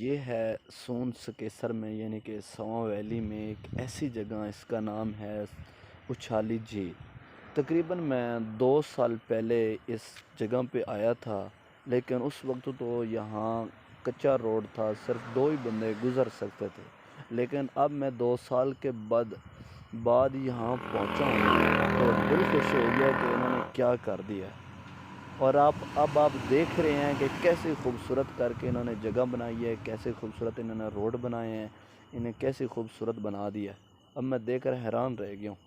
ये है सोन सकेसर में यानी कि सवां वैली में एक ऐसी जगह, इसका नाम है उछाली झील। तकरीबन मैं 2 साल पहले इस जगह पे आया था, लेकिन उस वक्त तो यहाँ कच्चा रोड था, सिर्फ 2 ही बंदे गुज़र सकते थे। लेकिन अब मैं 2 साल के बाद यहाँ पहुँचा हूँ तो दिल खुश हो गया कि इन्होंने क्या कर दिया। और अब आप देख रहे हैं कि कैसे खूबसूरत करके इन्होंने जगह बनाई है, कैसे खूबसूरत इन्होंने रोड बनाए हैं, इन्हें कैसे खूबसूरत बना दिया। अब मैं देखकर हैरान रह गया हूँ।